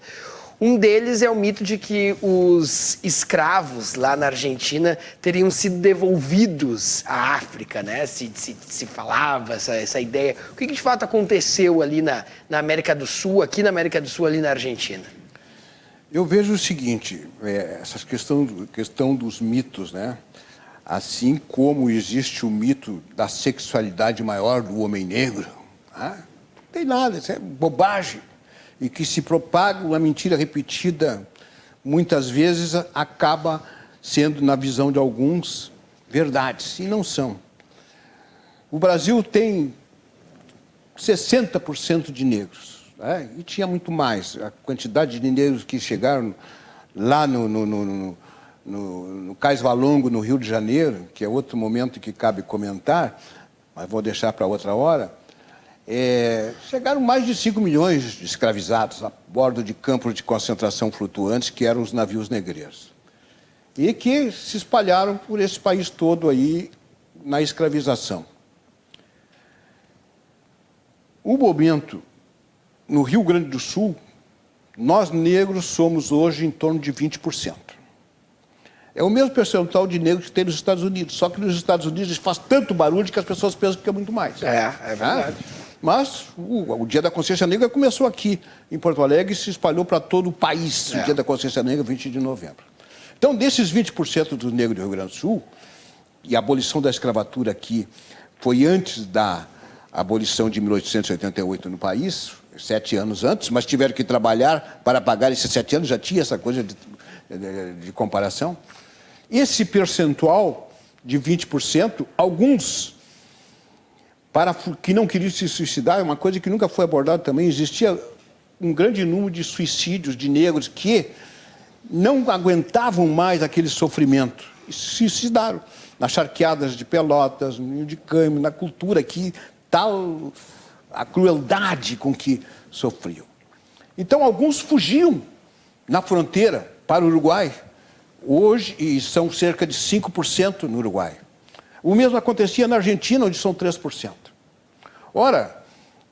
Um deles é o mito de que os escravos lá na Argentina teriam sido devolvidos à África, né? Se falava essa ideia. O que de fato aconteceu ali na América do Sul, aqui na América do Sul, ali na Argentina? Eu vejo o seguinte, essa questão dos mitos, né? Assim como existe o mito da sexualidade maior do homem negro, não tem nada, isso é bobagem. E que se propaga uma mentira repetida, muitas vezes acaba sendo, na visão de alguns, verdades, e não são. O Brasil tem 60% de negros. E tinha muito mais. A quantidade de negros que chegaram lá no Cais Valongo, no Rio de Janeiro, que é outro momento que cabe comentar, mas vou deixar para outra hora, chegaram mais de 5 milhões de escravizados a bordo de campos de concentração flutuantes, que eram os navios negreiros. E que se espalharam por esse país todo aí na escravização. O momento no Rio Grande do Sul, nós negros somos hoje em torno de 20%. É o mesmo percentual de negros que tem nos Estados Unidos, só que nos Estados Unidos faz tanto barulho que as pessoas pensam que é muito mais. É verdade. Mas o Dia da Consciência Negra começou aqui, em Porto Alegre, e se espalhou para todo o país, o Dia da Consciência Negra, 20 de novembro. Então, desses 20% dos negros do Rio Grande do Sul, e a abolição da escravatura aqui foi antes da abolição de 1888 no país, 7 anos antes, mas tiveram que trabalhar para pagar esses 7 anos, já tinha essa coisa de comparação. Esse percentual de 20%, alguns que não queriam se suicidar, é uma coisa que nunca foi abordada também, existia um grande número de suicídios de negros que não aguentavam mais aquele sofrimento e se suicidaram. Nas charqueadas de Pelotas, no Ninho de Cândido, na cultura aqui, tal a crueldade com que sofriam. Então, alguns fugiam na fronteira para o Uruguai, hoje, e são cerca de 5% no Uruguai. O mesmo acontecia na Argentina, onde são 3%. Ora,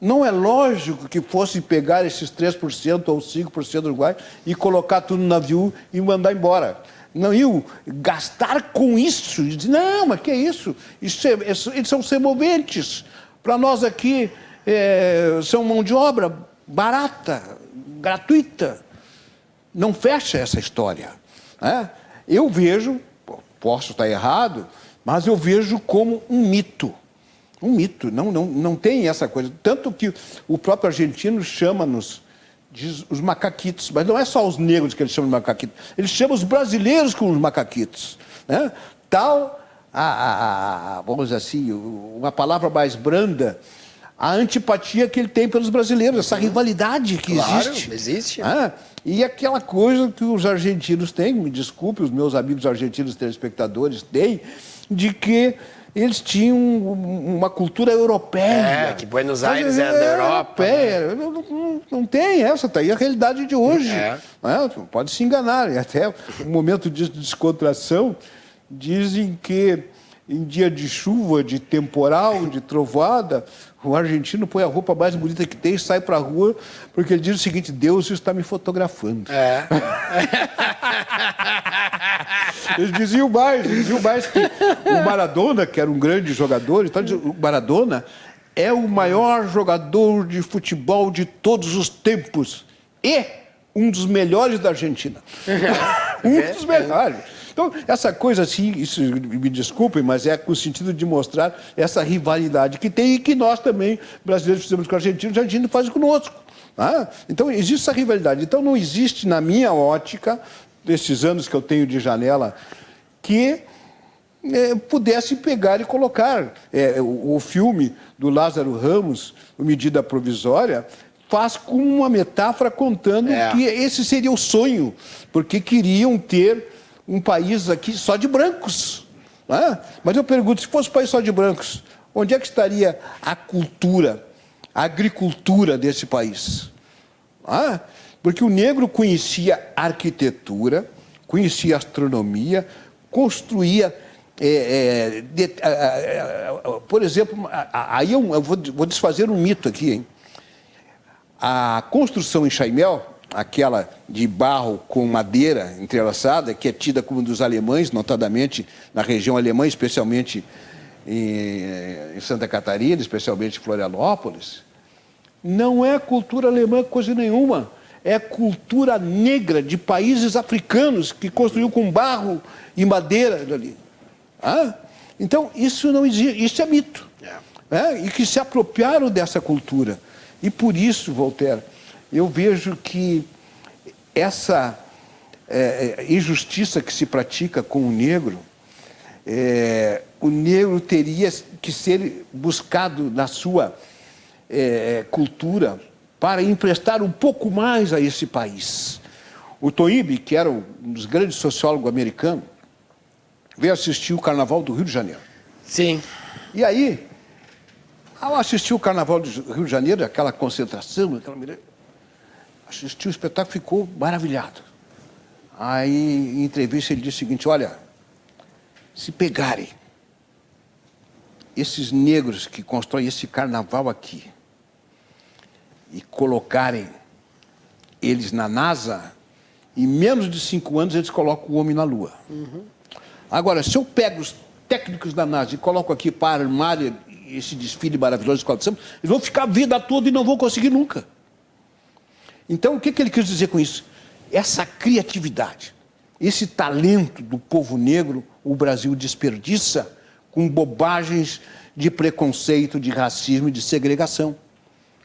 não é lógico que fosse pegar esses 3% ou 5% do Uruguai e colocar tudo no navio e mandar embora. Não iam gastar com isso. E dizer, não, mas que é isso? Eles são semoventes. Para nós aqui, são mão de obra barata, gratuita. Não fecha essa história. Eu vejo, posso estar errado, mas eu vejo como um mito. Um mito, não tem essa coisa. Tanto que o próprio argentino chama-nos de os macaquitos, mas não é só os negros que ele chama de macaquitos, ele chama os brasileiros como os macaquitos. Tal, vamos dizer assim, uma palavra mais branda, a antipatia que ele tem pelos brasileiros, essa rivalidade que existe. Existe. E aquela coisa que os argentinos têm, me desculpe, os meus amigos argentinos telespectadores têm, de que eles tinham uma cultura europeia. Que Buenos Aires é da Europa. Não tem essa, está aí a realidade de hoje. Pode se enganar. E até um momento de descontração, dizem que em dia de chuva, de temporal, de trovoada, o argentino põe a roupa mais bonita que tem e sai para a rua, porque ele diz o seguinte: Deus está me fotografando. É. Eles diziam mais que o Maradona, que era um grande jogador, então, o Maradona é o maior jogador de futebol de todos os tempos e um dos melhores da Argentina. Um dos melhores. Então, essa coisa assim, isso, me desculpem, mas é com o sentido de mostrar essa rivalidade que tem e que nós também, brasileiros, fizemos com os argentinos fazem conosco. Ah, então, existe essa rivalidade. Então, não existe, na minha ótica, desses anos que eu tenho de janela, que pudesse pegar e colocar. O filme do Lázaro Ramos, o Medida Provisória, faz como uma metáfora contando que esse seria o sonho, porque queriam ter um país aqui só de brancos. Né? Mas eu pergunto, se fosse um país só de brancos, onde é que estaria a cultura, a agricultura desse país? Ah, porque o negro conhecia arquitetura, conhecia astronomia, construía... por exemplo, aí eu vou desfazer um mito aqui, hein? A construção em Chaimel, aquela de barro com madeira entrelaçada, que é tida como dos alemães, notadamente na região alemã, especialmente em Santa Catarina, especialmente em Florianópolis, não é cultura alemã coisa nenhuma. É cultura negra de países africanos que construiu com barro e madeira ali. Ah? Então, isso não existe, isso é mito. E que se apropriaram dessa cultura. E por isso, Voltaire, eu vejo que essa injustiça que se pratica com o negro teria que ser buscado na sua cultura para emprestar um pouco mais a esse país. O Toynbee, que era um dos grandes sociólogos americanos, veio assistir o Carnaval do Rio de Janeiro. Sim. E aí, ao assistir o Carnaval do Rio de Janeiro, aquela concentração, assistiu o espetáculo, ficou maravilhado. Aí, em entrevista, ele disse o seguinte: olha, se pegarem esses negros que constroem esse carnaval aqui e colocarem eles na NASA, em menos de 5 anos eles colocam o homem na Lua. Uhum. Agora, se eu pego os técnicos da NASA e coloco aqui para armar esse desfile maravilhoso de escola de samba, eles vão ficar a vida toda e não vão conseguir nunca. Então, o que ele quis dizer com isso? Essa criatividade, esse talento do povo negro, o Brasil desperdiça com bobagens de preconceito, de racismo e de segregação.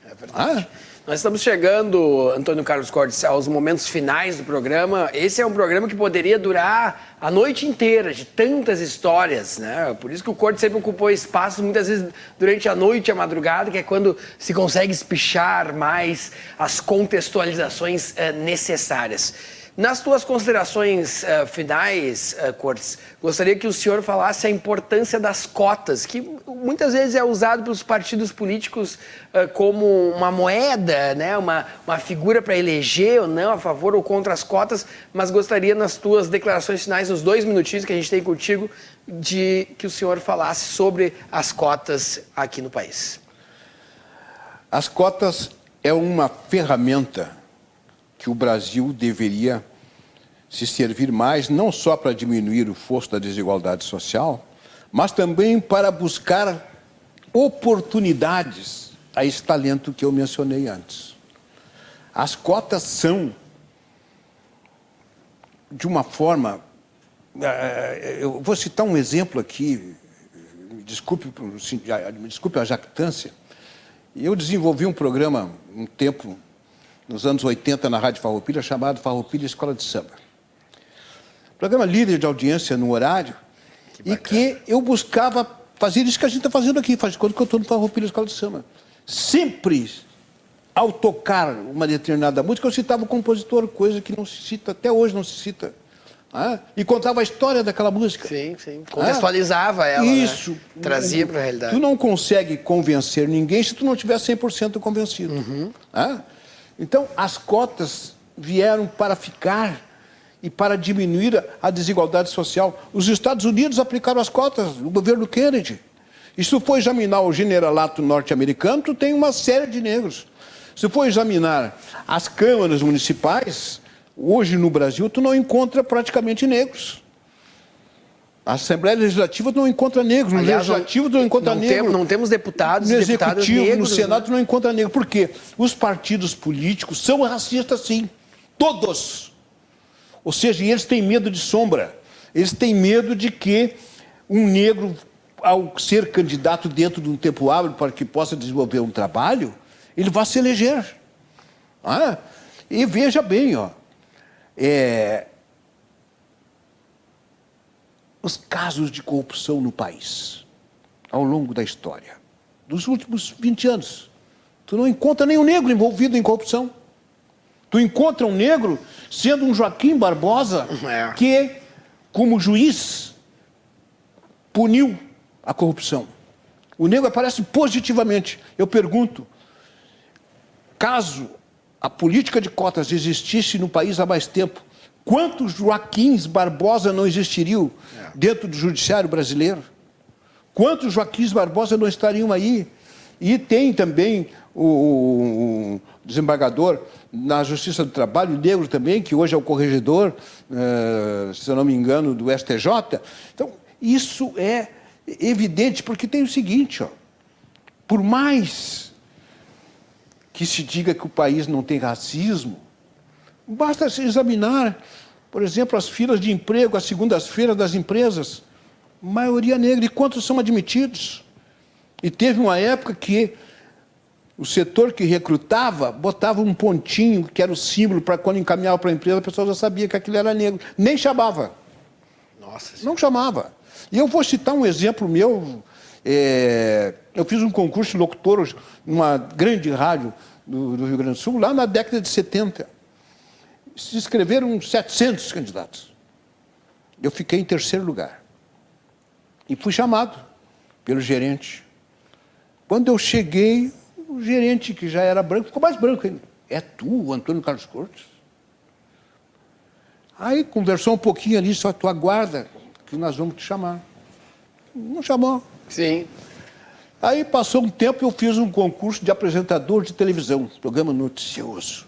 É verdade. Nós estamos chegando, Antônio Carlos Cortes, aos momentos finais do programa. Esse é um programa que poderia durar a noite inteira, de tantas histórias, né? Por isso que o Cortes sempre ocupou espaço, muitas vezes durante a noite e a madrugada, que é quando se consegue espichar mais as contextualizações necessárias. Nas tuas considerações finais, Cortes, gostaria que o senhor falasse a importância das cotas, que muitas vezes é usado pelos partidos políticos como uma moeda, né? uma figura para eleger ou não, a favor ou contra as cotas, mas gostaria, nas tuas declarações finais, nos 2 minutinhos que a gente tem contigo, de que o senhor falasse sobre as cotas aqui no país. As cotas é uma ferramenta que o Brasil deveria se servir mais, não só para diminuir o fosso da desigualdade social, mas também para buscar oportunidades a esse talento que eu mencionei antes. As cotas são, de uma forma... Eu vou citar um exemplo aqui, me desculpe a jactância. Eu desenvolvi um programa, um tempo... nos anos 80, na Rádio Farroupilha, chamado Farroupilha Escola de Samba. Programa líder de audiência no horário, e que eu buscava fazer isso que a gente está fazendo aqui, faz de conta que eu estou no Farroupilha Escola de Samba. Sempre, ao tocar uma determinada música, eu citava o compositor, coisa que não se cita, até hoje não se cita. E contava a história daquela música. Sim. Contextualizava ela, isso, né? Trazia para a realidade. Tu não consegue convencer ninguém se tu não estiver 100% convencido. Então, as cotas vieram para ficar e para diminuir a desigualdade social. Os Estados Unidos aplicaram as cotas, o governo Kennedy. E se tu for examinar o generalato norte-americano, tu tem uma série de negros. Se for examinar as câmaras municipais, hoje no Brasil, tu não encontra praticamente negros. A Assembleia Legislativa tu não encontra negros, no Legislativo tu não encontra negros. Não temos deputados, no Executivo, negros, no Senado né? tu não encontra negros. Por quê? Os partidos políticos são racistas, sim. Todos. Ou seja, eles têm medo de sombra. Eles têm medo de que um negro, ao ser candidato dentro de um tempo hábil para que possa desenvolver um trabalho, ele vai se eleger. E veja bem, os casos de corrupção no país, ao longo da história, dos últimos 20 anos, tu não encontra nenhum negro envolvido em corrupção. Tu encontra um negro sendo um Joaquim Barbosa que, como juiz, puniu a corrupção. O negro aparece positivamente. Eu pergunto, caso a política de cotas existisse no país há mais tempo, quantos Joaquins Barbosa não existiriam dentro do judiciário brasileiro? Quantos Joaquins Barbosa não estariam aí? E tem também o desembargador na Justiça do Trabalho, negro também, que hoje é o corregedor, se eu não me engano, do STJ. Então, isso é evidente, porque tem o seguinte, por mais que se diga que o país não tem racismo, basta se examinar, por exemplo, as filas de emprego, as segundas-feiras das empresas, maioria negra, e quantos são admitidos? E teve uma época que o setor que recrutava botava um pontinho, que era o símbolo, para quando encaminhava para a empresa, a pessoa já sabia que aquilo era negro. Nem chamava. Nossa. Não chamava. E eu vou citar um exemplo meu. Eu fiz um concurso de locutor numa grande rádio do Rio Grande do Sul, lá na década de 70. Se inscreveram 700 candidatos. Eu fiquei em terceiro lugar. E fui chamado pelo gerente. Quando eu cheguei, o gerente, que já era branco, ficou mais branco ainda. É tu, o Antônio Carlos Cortes? Aí conversou um pouquinho ali, só tu aguarda que nós vamos te chamar. Não chamou. Sim. Aí passou um tempo, eu fiz um concurso de apresentador de televisão, programa noticioso.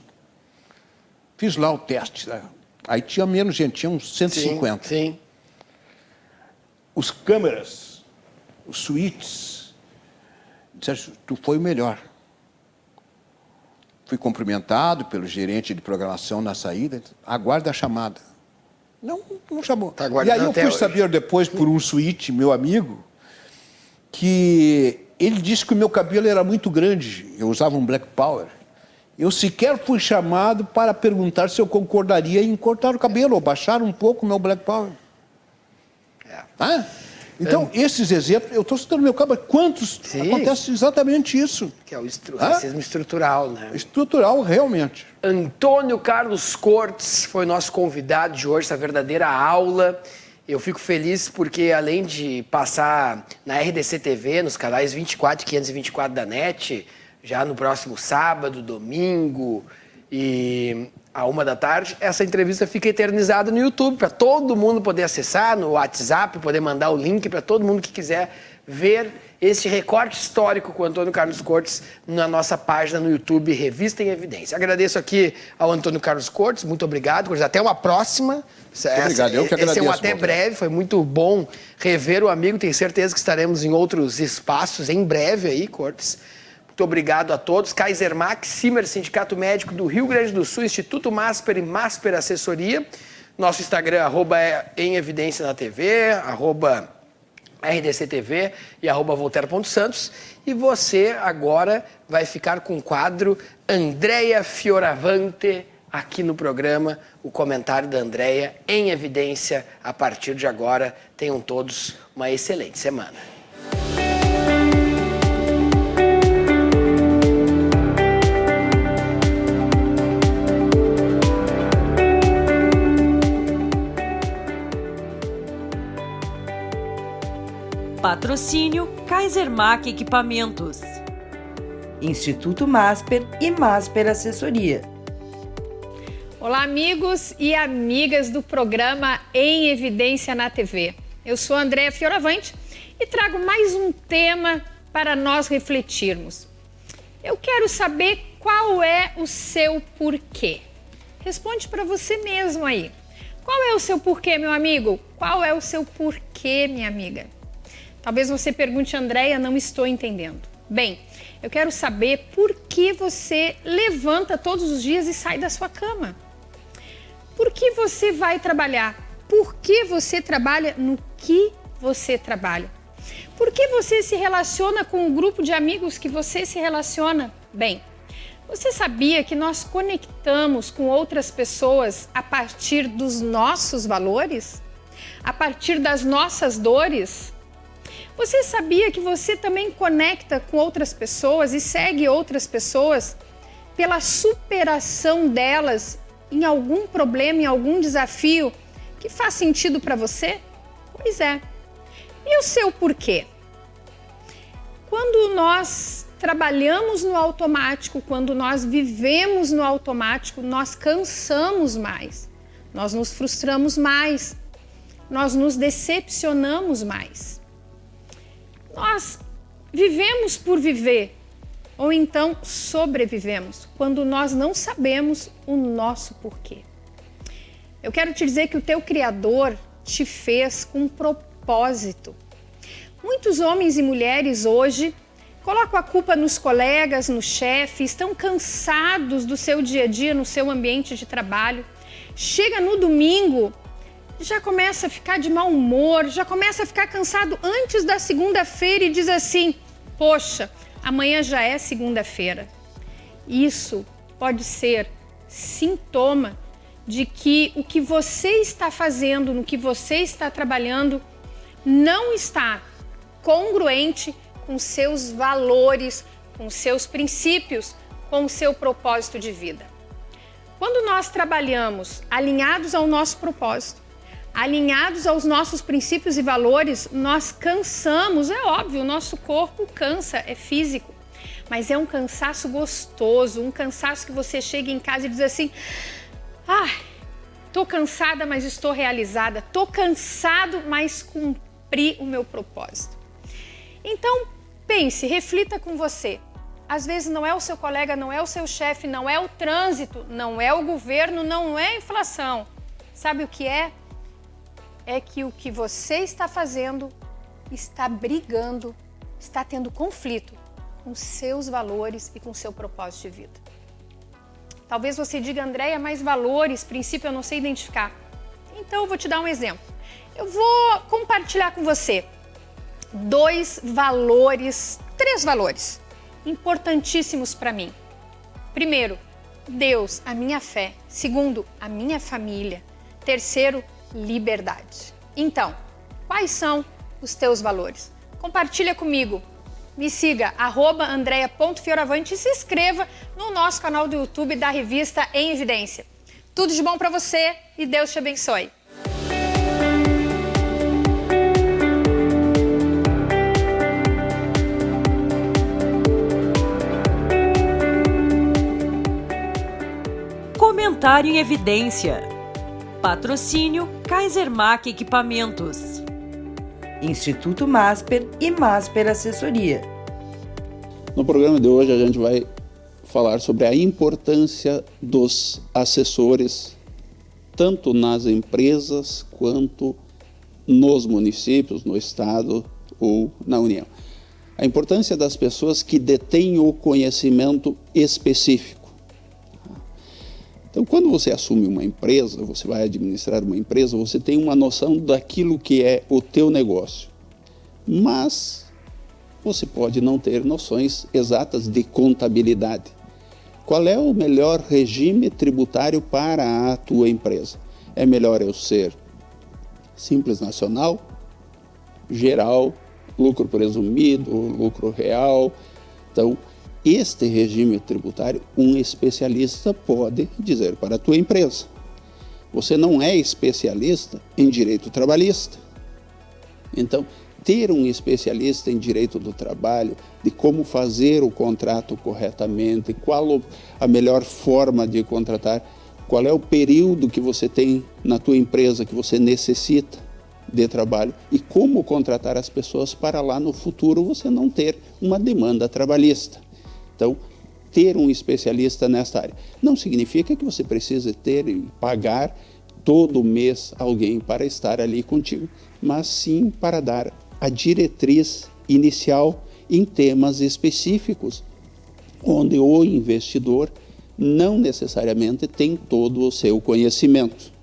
Fiz lá o teste. Né? Aí tinha menos gente, tinha uns 150. Sim. Os câmeras, os suítes, disseram, tu foi o melhor. Fui cumprimentado pelo gerente de programação na saída, aguarda a chamada. Não chamou. Tá e aí eu fui saber depois por um suíte, meu amigo, que ele disse que o meu cabelo era muito grande, eu usava um Black Power. Eu sequer fui chamado para perguntar se eu concordaria em cortar o cabelo ou baixar um pouco o meu Black Power. Então, esses exemplos, eu estou citando meu cabelo, quantos acontece exatamente isso? Que é o racismo estrutural, né? Estrutural, realmente. Antônio Carlos Cortes foi nosso convidado de hoje, essa verdadeira aula. Eu fico feliz porque, além de passar na RDC TV, nos canais 24 e 524 da NET, já no próximo sábado, domingo e à 13h, essa entrevista fica eternizada no YouTube, para todo mundo poder acessar, no WhatsApp, poder mandar o link para todo mundo que quiser ver esse recorte histórico com o Antônio Carlos Cortes na nossa página no YouTube, Revista em Evidência. Agradeço aqui ao Antônio Carlos Cortes, muito obrigado, até uma próxima. Obrigado, eu que agradeço. Esse é um até breve, foi muito bom rever o amigo, tenho certeza que estaremos em outros espaços em breve aí, Cortes. Muito obrigado a todos. Kaiser Max, Simer, Sindicato Médico do Rio Grande do Sul, Instituto Masper e Masper Assessoria. Nosso Instagram, @em Evidência na TV, @RDCTV e @Voltaire.Santos. E você agora vai ficar com o quadro Andréia Fioravante aqui no programa. O comentário da Andréia em Evidência a partir de agora. Tenham todos uma excelente semana. Patrocínio Kaiser Mac Equipamentos, Instituto Masper e Masper Assessoria, Olá, amigos e amigas do programa Em Evidência na TV. Eu sou a Andréa Fioravante e trago mais um tema para nós refletirmos. Eu quero saber qual é o seu porquê. Responde para você mesmo aí. Qual é o seu porquê, meu amigo? Qual é o seu porquê, minha amiga? Talvez você pergunte, Andréa, não estou entendendo. Bem, eu quero saber por que você levanta todos os dias e sai da sua cama. Por que você vai trabalhar? Por que você trabalha no que você trabalha? Por que você se relaciona com o grupo de amigos que você se relaciona? Bem, você sabia que nós conectamos com outras pessoas a partir dos nossos valores? A partir das nossas dores? Você sabia que você também conecta com outras pessoas e segue outras pessoas pela superação delas em algum problema, em algum desafio que faz sentido para você? Pois é. E o seu porquê? Quando nós trabalhamos no automático, quando nós vivemos no automático, nós cansamos mais, nós nos frustramos mais, nós nos decepcionamos mais. Nós vivemos por viver, ou então sobrevivemos, quando nós não sabemos o nosso porquê. Eu quero te dizer que o teu Criador te fez com um propósito. Muitos homens e mulheres hoje colocam a culpa nos colegas, no chefe, estão cansados do seu dia a dia, no seu ambiente de trabalho. Chega no domingo, já começa a ficar de mau humor, já começa a ficar cansado antes da segunda-feira e diz assim, poxa, amanhã já é segunda-feira. Isso pode ser sintoma de que o que você está fazendo, no que você está trabalhando, não está congruente com seus valores, com seus princípios, com o seu propósito de vida. Quando nós trabalhamos alinhados ao nosso propósito, alinhados aos nossos princípios e valores, nós cansamos, é óbvio, o nosso corpo cansa, é físico, mas é um cansaço gostoso, um cansaço que você chega em casa e diz assim, tô cansada, mas estou realizada, tô cansado, mas cumpri o meu propósito. Então, pense, reflita com você. Às vezes não é o seu colega, não é o seu chefe, não é o trânsito, não é o governo, não é a inflação. Sabe o que é? É que o que você está fazendo está brigando, está tendo conflito com seus valores e com seu propósito de vida. Talvez você diga, Andréa, mas valores, princípio eu não sei identificar. Então eu vou te dar um exemplo. Eu vou compartilhar com você 3 valores importantíssimos para mim. Primeiro, Deus, a minha fé. Segundo, a minha família. Terceiro, liberdade. Então, quais são os teus valores? Compartilha comigo. Me siga, @andrea.fioravante e se inscreva no nosso canal do YouTube da revista Em Evidência. Tudo de bom para você e Deus te abençoe. Comentário em Evidência. Patrocínio Kaisermac Equipamentos. Instituto Masper e Masper Assessoria. No programa de hoje a gente vai falar sobre a importância dos assessores, tanto nas empresas quanto nos municípios, no estado ou na União. A importância das pessoas que detêm o conhecimento específico. Então, quando você assume uma empresa, você vai administrar uma empresa, você tem uma noção daquilo que é o teu negócio. Mas você pode não ter noções exatas de contabilidade. Qual é o melhor regime tributário para a tua empresa? É melhor eu ser Simples Nacional, geral, lucro presumido, lucro real. Então, este regime tributário, um especialista pode dizer para a tua empresa. Você não é especialista em direito trabalhista. Então, ter um especialista em direito do trabalho, de como fazer o contrato corretamente, qual a melhor forma de contratar, qual é o período que você tem na tua empresa que você necessita de trabalho e como contratar as pessoas para lá no futuro você não ter uma demanda trabalhista. Então, ter um especialista nesta área não significa que você precise ter e pagar todo mês alguém para estar ali contigo, mas sim para dar a diretriz inicial em temas específicos, onde o investidor não necessariamente tem todo o seu conhecimento.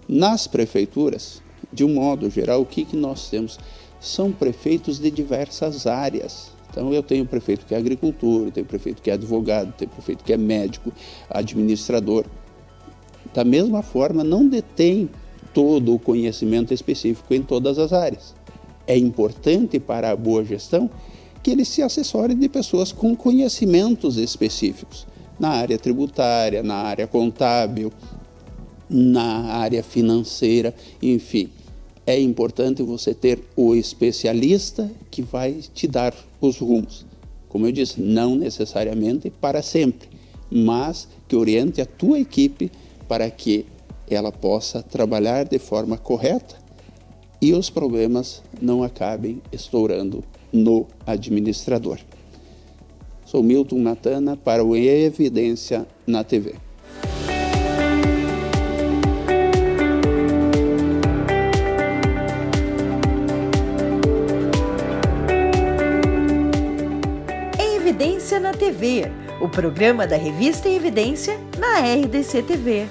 Nas prefeituras, de um modo geral, o que nós temos? São prefeitos de diversas áreas. Então, eu tenho prefeito que é agricultor, tenho prefeito que é advogado, tenho prefeito que é médico, administrador. Da mesma forma, não detém todo o conhecimento específico em todas as áreas. É importante para a boa gestão que ele se assessore de pessoas com conhecimentos específicos na área tributária, na área contábil, na área financeira, enfim. É importante você ter o especialista que vai te dar os rumos. Como eu disse, não necessariamente para sempre, mas que oriente a tua equipe para que ela possa trabalhar de forma correta e os problemas não acabem estourando no administrador. Sou Milton Natana para o Evidência na TV. Evidência na TV, o programa da revista Evidência na RDC TV.